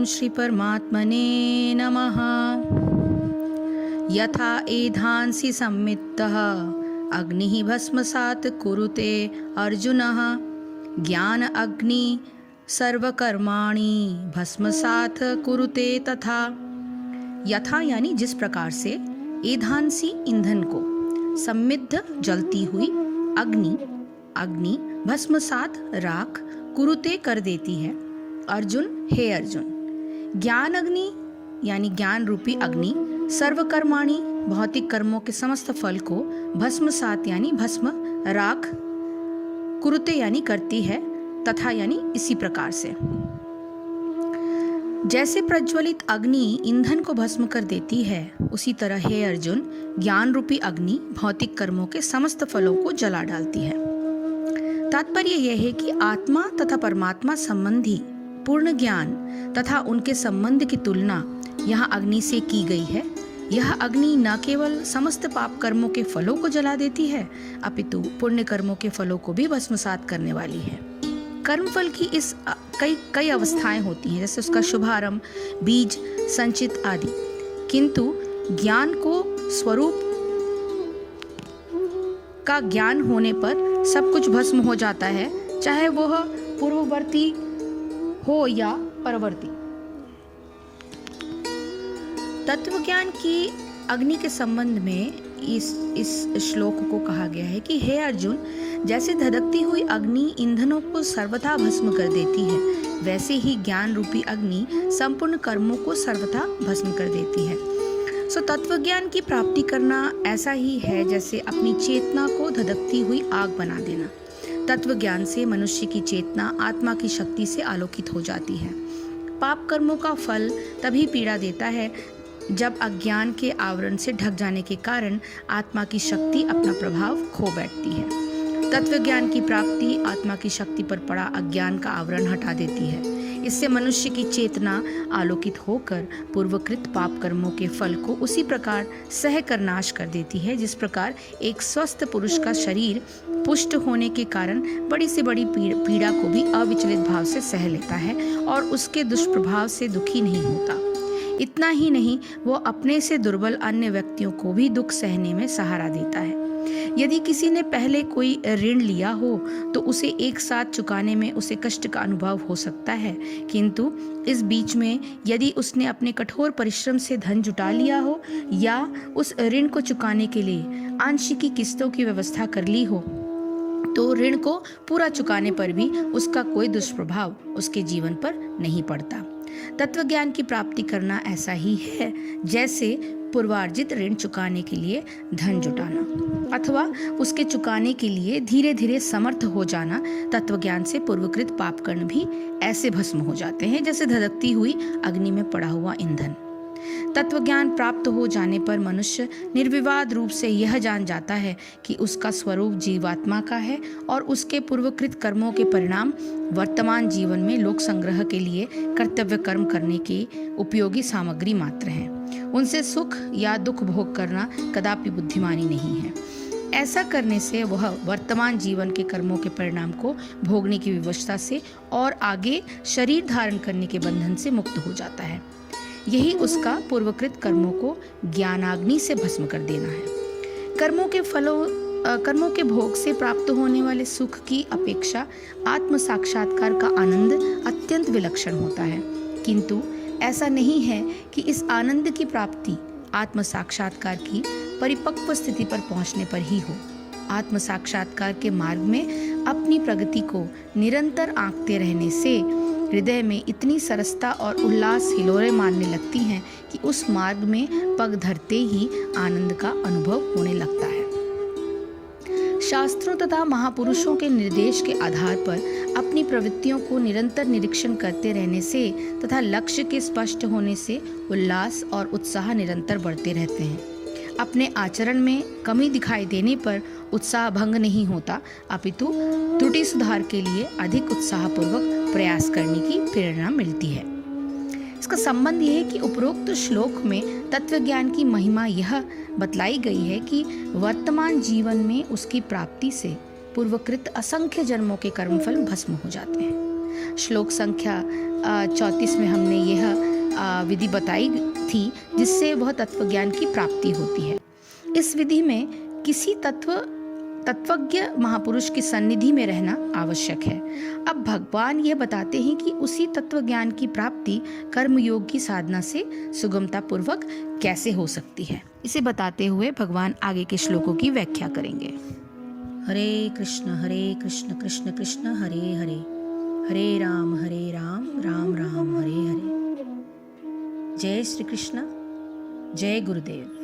ओम श्री परमात्मने नमः। यथा एधांसि सम्मित्तः अग्निः भस्मसात् कुरुते अर्जुनः ज्ञान अग्नि सर्वकर्माणि भस्मसात् कुरुते तथा। यथा यानी जिस प्रकार से, एधांसी ईंधन को, सम्मिद्ध जलती हुई, अग्नि भस्मसात राख, कुरुते कर देती है। अर्जुन, हे अर्जुन, ज्ञान अग्नि यानी ज्ञान रूपी अग्नि, सर्वकर्माणि भौतिक कर्मों के समस्त फल को, भस्मसात यानी भस्म, राख, कुरुते यानी करती है, तथा यानी इसी प्रकार से। जैसे प्रज्वलित अग्नि ईंधन को भस्म कर देती है, उसी तरह हे अर्जुन, ज्ञान रूपी अग्नि भौतिक कर्मों के समस्त फलों को जला डालती है। तात्पर्य यह है कि आत्मा तथा परमात्मा संबंधी पूर्ण ज्ञान तथा उनके संबंध की तुलना यहाँ अग्नि से की गई है। यह अग्नि न केवल समस्त पाप कर्मों के फलों को जला देती है, अपितु पुण्य कर्मों के फलों को भी भस्मसात करने वाली है। कर्मफल की इस कई अवस्थाएं होती हैं, जैसे उसका शुभारंभ, बीज, संचित आदि। किंतु ज्ञान को स्वरूप का ज्ञान होने पर सब कुछ भस्म हो जाता है, चाहे वह पूर्ववर्ती हो या परवर्ती। तत्वज्ञान की अग्नि के संबंध में इस श्लोक को कहा गया है कि हे अर्जुन, जैसे धधकती हुई अग्नि ईंधनों को सर्वथा भस्म कर देती है, वैसे ही ज्ञान रूपी अग्नि संपूर्ण कर्मों को सर्वथा भस्म कर देती है। तत्वज्ञान की प्राप्ति करना ऐसा ही है जैसे अपनी चेतना को धधकती हुई आग बना देना। तत्वज्ञान से मनुष्य की चेतना आत्मा की शक्ति से आलोकित हो जाती है। पाप कर्मों का फल तभी पीड़ा देता है जब अज्ञान के आवरण से ढक जाने के कारण आत्मा की शक्ति अपना प्रभाव खो बैठती है। तत्वज्ञान की प्राप्ति आत्मा की शक्ति पर पड़ा अज्ञान का आवरण हटा देती है। इससे मनुष्य की चेतना आलोकित होकर पूर्वकृत पाप कर्मों के फल को उसी प्रकार सह कर नाश कर देती है, जिस प्रकार एक स्वस्थ पुरुष का शरीर पुष्ट होने के कारण बड़ी से बड़ी पीड़ा को भी अविचलित भाव से सह लेता है और उसके दुष्प्रभाव से दुखी नहीं होता। इतना ही नहीं, वो अपने से दुर्बल अन्य व्यक्तियों को भी दुख सहने में सहारा देता है। यदि किसी ने पहले कोई ऋण लिया हो तो उसे एक साथ चुकाने में उसे कष्ट का अनुभव हो सकता है, किंतु इस बीच में यदि उसने अपने कठोर परिश्रम से धन जुटा लिया हो या उस ऋण को चुकाने के लिए आंशिक किस्तों की व्यवस्था कर ली हो, तो ऋण को पूरा चुकाने पर भी उसका कोई दुष्प्रभाव उसके जीवन पर नहीं पड़ता। तत्वज्ञान की प्राप्ति करना ऐसा ही है जैसे पूर्वार्जित ऋण चुकाने के लिए धन जुटाना अथवा उसके चुकाने के लिए धीरे धीरे समर्थ हो जाना। तत्वज्ञान से पूर्वकृत पाप कर्म भी ऐसे भस्म हो जाते हैं जैसे धधकती हुई अग्नि में पड़ा हुआ ईंधन। तत्वज्ञान प्राप्त हो जाने पर मनुष्य निर्विवाद रूप से यह जान जाता है कि उसका स्वरूप जीवात्मा का है और उसके पूर्वकृत कर्मों के परिणाम वर्तमान जीवन में लोक संग्रह के लिए कर्तव्य कर्म करने की उपयोगी सामग्री मात्र हैं। उनसे सुख या दुख भोग करना कदापि बुद्धिमानी नहीं है। ऐसा करने से वह वर्तमान जीवन के कर्मों के परिणाम को भोगने की विवशता से और आगे शरीर धारण करने के बंधन से मुक्त हो जाता है। यही उसका पूर्वकृत कर्मों को ज्ञानाग्नि से भस्म कर देना है। कर्मों के भोग से प्राप्त होने वाले सुख की अपेक्षा आत्म साक्षात्कार का आनंद अत्यंत विलक्षण होता है, किंतु ऐसा नहीं है कि इस आनंद की प्राप्ति आत्म साक्षात्कार की परिपक्व स्थिति पर पहुंचने पर ही हो। आत्म साक्षात्कार के मार्ग में अपनी प्रगति को निरंतर आंकते रहने से हृदय में इतनी सरसता और उल्लास हिलोरे मारने लगती हैं कि उस मार्ग में पग धरते ही आनंद का अनुभव होने लगता है। शास्त्रों तथा महापुरुषों के निर्देश के आधार पर अपनी प्रवृत्तियों को निरंतर निरीक्षण करते रहने से तथा लक्ष्य के स्पष्ट होने से उल्लास और उत्साह निरंतर बढ़ते रहते हैं। अपने आचरण में कमी दिखाई देने पर उत्साह भंग नहीं होता, अपितु त्रुटि सुधार के लिए अधिक उत्साहपूर्वक प्रयास करने की प्रेरणा मिलती है। इसका संबंध यह है कि उपरोक्त श्लोक में तत्वज्ञान की महिमा यह बतलाई गई है कि वर्तमान जीवन में उसकी प्राप्ति से पूर्वकृत असंख्य जन्मों के कर्मफल भस्म हो जाते हैं। श्लोक संख्या 34 में हमने यह विधि बताई थी जिससे वह तत्वज्ञान की प्राप्ति होती है। इस विधि में किसी तत्वज्ञ महापुरुष की सन्निधि में रहना आवश्यक है। अब भगवान यह बताते हैं कि उसी तत्वज्ञान की प्राप्ति कर्मयोग की साधना से सुगमता पूर्वक कैसे हो सकती है। इसे बताते हुए भगवान आगे के श्लोकों की व्याख्या करेंगे। हरे कृष्ण कृष्ण कृष्ण हरे हरे, हरे राम राम राम हरे हरे। जय श्री कृष्ण, जय गुरुदेव।